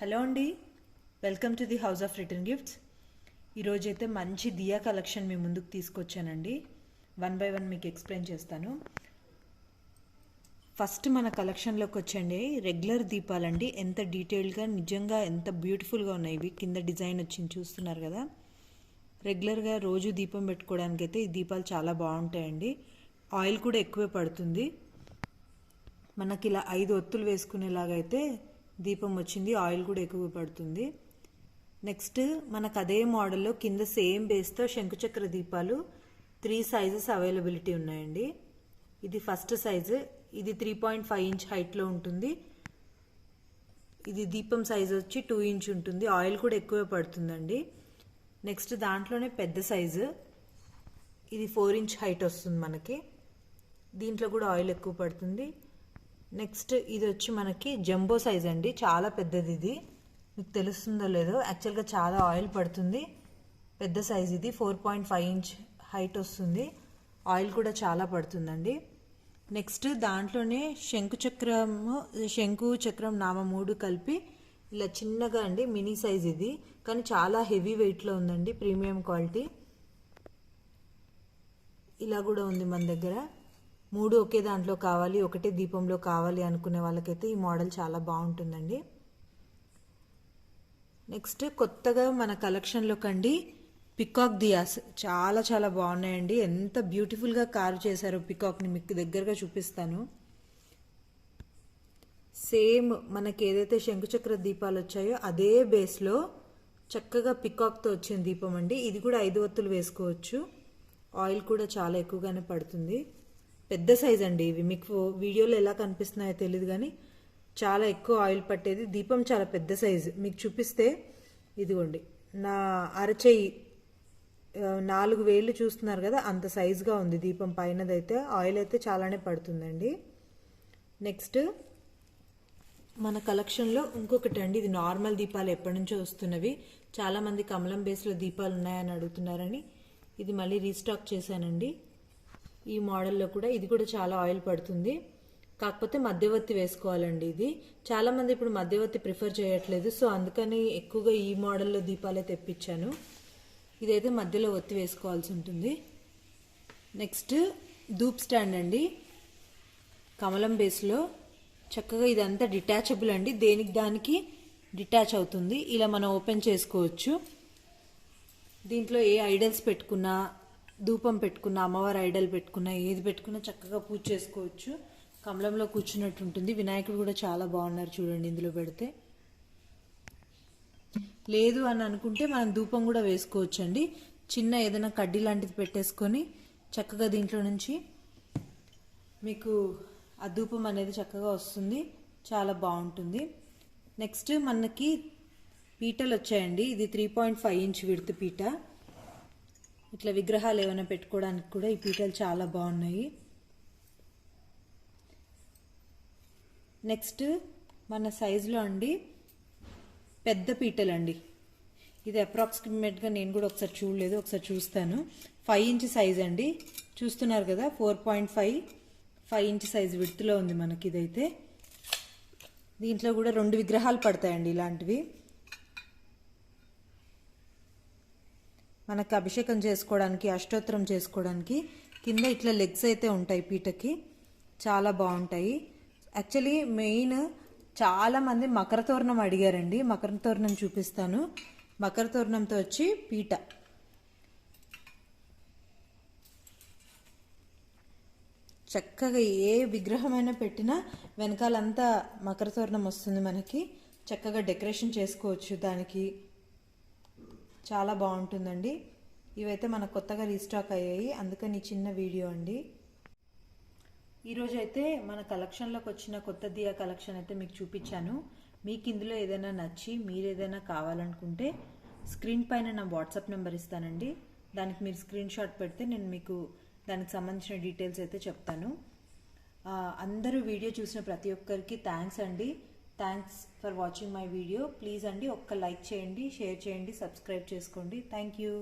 Hello అండి, welcome to the house of return gifts. ఈరోజైతే మంచి దియా కలెక్షన్ మీ ముందుకు తీసుకొచ్చానండి. వన్ బై వన్ మీకు ఎక్స్ప్లెయిన్ చేస్తాను. ఫస్ట్ మన కలెక్షన్లోకి వచ్చండి రెగ్యులర్ దీపాలండి. ఎంత డీటెయిల్గా నిజంగా ఎంత బ్యూటిఫుల్గా ఉన్నాయి. ఇవి కింద డిజైన్ వచ్చింది చూస్తున్నారు కదా. రెగ్యులర్గా రోజు దీపం పెట్టుకోవడానికి అయితే ఈ దీపాలు చాలా బాగుంటాయండి. ఆయిల్ కూడా ఎక్కువే పడుతుంది. మనకి ఇలా 5 ఒత్తులు వేసుకునేలాగా అయితే దీపం వచ్చింది. ఆయిల్ కూడా ఎక్కువ పడుతుంది. నెక్స్ట్ మనకు అదే మోడల్లో కింద సేమ్ బేస్తో శంకుచక్ర దీపాలు 3 సైజెస్ అవైలబిలిటీ ఉన్నాయండి. ఇది ఫస్ట్ సైజు, ఇది 3.5 ఇంచ్ హైట్లో ఉంటుంది. ఇది దీపం సైజు వచ్చి 2 ఇంచ్ ఉంటుంది. ఆయిల్ కూడా ఎక్కువే పడుతుందండి. నెక్స్ట్ దాంట్లోనే పెద్ద సైజు, ఇది 4 ఇంచ్ హైట్ వస్తుంది మనకి. దీంట్లో కూడా ఆయిల్ ఎక్కువ పడుతుంది. నెక్స్ట్ ఇది వచ్చి మనకి జంబో సైజ్ అండి, చాలా పెద్దది. ఇది మీకు తెలుస్తుందో లేదో, యాక్చువల్గా చాలా ఆయిల్ పడుతుంది. పెద్ద సైజ్ ఇది 4.5 ఇంచ్ హైట్ వస్తుంది. ఆయిల్ కూడా చాలా పడుతుందండి. నెక్స్ట్ దాంట్లోనే శంకు చక్రం నామ 3 కలిపి ఇలా చిన్నగా అండి, మినీ సైజ్ ఇది, కానీ చాలా హెవీ వెయిట్లో ఉందండి, ప్రీమియం క్వాలిటీ. ఇలా కూడా ఉంది మన దగ్గర. 3 ఒకే దాంట్లో కావాలి, ఒకటే దీపంలో కావాలి అనుకునే వాళ్ళకైతే ఈ మోడల్ చాలా బాగుంటుందండి. నెక్స్ట్ కొత్తగా మన కలెక్షన్లో కండి పికాక్ దియాస్ చాలా చాలా బాగున్నాయండి. ఎంత బ్యూటిఫుల్గా కార్వ్ చేశారో పికాక్ని మీకు దగ్గరగా చూపిస్తాను. సేమ్ మనకి ఏదైతే శంకుచక్ర దీపాలు వచ్చాయో అదే బేస్లో చక్కగా పికాక్తో వచ్చిన దీపం అండి. ఇది కూడా 5 ఒత్తులు వేసుకోవచ్చు. ఆయిల్ కూడా చాలా ఎక్కువగానే పడుతుంది. పెద్ద సైజ్ అండి ఇవి. మీకు వీడియోలో ఎలా కనిపిస్తున్నాయో తెలియదు కానీ చాలా ఎక్కువ ఆయిల్ పట్టేది. దీపం చాలా పెద్ద సైజు. మీకు చూపిస్తే ఇదిగోండి, నా అరచేయి 4 వేళ్ళు చూస్తున్నారు కదా, అంత సైజుగా ఉంది దీపం. పైనదైతే ఆయిల్ అయితే చాలానే పడుతుందండి. నెక్స్ట్ మన కలెక్షన్లో ఇంకొకటి అండి, ఇది నార్మల్ దీపాలు ఎప్పటి నుంచో వస్తున్నవి. చాలామంది కమలం బేస్లో దీపాలు ఉన్నాయని అడుగుతున్నారని ఇది మళ్ళీ రీస్టాక్ చేశానండి. ఈ మోడల్లో కూడా ఇది కూడా చాలా ఆయిల్ పడుతుంది, కాకపోతే మధ్యవర్తి వేసుకోవాలండి. ఇది చాలామంది ఇప్పుడు మధ్యవర్తి ప్రిఫర్ చేయట్లేదు, సో అందుకని ఎక్కువగా ఈ మోడల్లో దీపాలే తెప్పించాను. ఇదైతే మధ్యలో ఒత్తి వేసుకోవాల్సి ఉంటుంది. నెక్స్ట్ ధూప్ స్టాండ్ అండి, కమలం బేస్లో చక్కగా ఇదంతా డిటాచబుల్ అండి, దేనికి దానికి డిటాచ్ అవుతుంది. ఇలా మనం ఓపెన్ చేసుకోవచ్చు. దీంట్లో ఏ ఐడల్స్ పెట్టుకున్నా, ధూపం పెట్టుకున్న, అమ్మవారి ఐడల్ పెట్టుకున్న, ఏది పెట్టుకున్నా చక్కగా పూజ చేసుకోవచ్చు. కమలంలో కూర్చున్నట్టు ఉంటుంది. వినాయకుడు కూడా చాలా బాగున్నారు చూడండి ఇందులో పెడితే. లేదు అని అనుకుంటే మనం ధూపం కూడా వేసుకోవచ్చు అండి. చిన్న ఏదైనా కడ్డీ లాంటిది పెట్టేసుకొని చక్కగా దీంట్లో నుంచి మీకు ఆ ధూపం అనేది చక్కగా వస్తుంది, చాలా బాగుంటుంది. నెక్స్ట్ మనకి పీటలు వచ్చాయండి. ఇది 3.5 ఇంచ్ విడ్త్ పీట. ఇట్లా విగ్రహాలు ఏమైనా పెట్టుకోవడానికి కూడా ఈ పీటలు చాలా బాగున్నాయి. నెక్స్ట్ మన సైజులో అండి పెద్ద పీటలు అండి. ఇది అప్రాక్సిమేట్గా నేను కూడా ఒకసారి చూడలేదు, ఒకసారి చూస్తాను. 5 ఇంచ్ సైజ్ అండి, చూస్తున్నారు కదా. 4.5 ఇంచ్ సైజ్ విడ్త్లో ఉంది మనకి ఇదైతే. దీంట్లో కూడా 2 విగ్రహాలు పడతాయండి ఇలాంటివి. మనకు అభిషేకం చేసుకోవడానికి, అష్టోత్తరం చేసుకోవడానికి కింద ఇట్లా లెగ్స్ అయితే ఉంటాయి పీటకి, చాలా బాగుంటాయి. యాక్చువల్లీ మెయిన్ చాలామంది మకర తోరణం అడిగారండి. మకర తోరణం చూపిస్తాను. మకర తోరణంతో వచ్చి పీట చక్కగా ఏ విగ్రహమైనా పెట్టినా వెనకాలంతా మకర తోరణం వస్తుంది మనకి. చక్కగా డెకరేషన్ చేసుకోవచ్చు దానికి, చాలా బాగుంటుందండి. ఇవైతే మనకు కొత్తగా రీస్టాక్ అయ్యాయి, అందుకని చిన్న వీడియో అండి. ఈరోజు అయితే మన కలెక్షన్లోకి వచ్చిన కొత్త దియా కలెక్షన్ అయితే మీకు చూపించాను. మీకు ఇందులో ఏదైనా నచ్చి మీరు ఏదైనా కావాలనుకుంటే స్క్రీన్ పైన నా వాట్సాప్ నెంబర్ ఇస్తానండి. దానికి మీరు స్క్రీన్ షాట్ పెడితే నేను మీకు దానికి సంబంధించిన డీటెయిల్స్ అయితే చెప్తాను. అందరూ వీడియో చూసిన ప్రతి ఒక్కరికి థ్యాంక్స్ అండి. Thanks for watching my video. Please అండి ఒక్క లైక్ చేయండి, షేర్ చేయండి, సబ్స్క్రైబ్ చేసుకోండి. Thank you.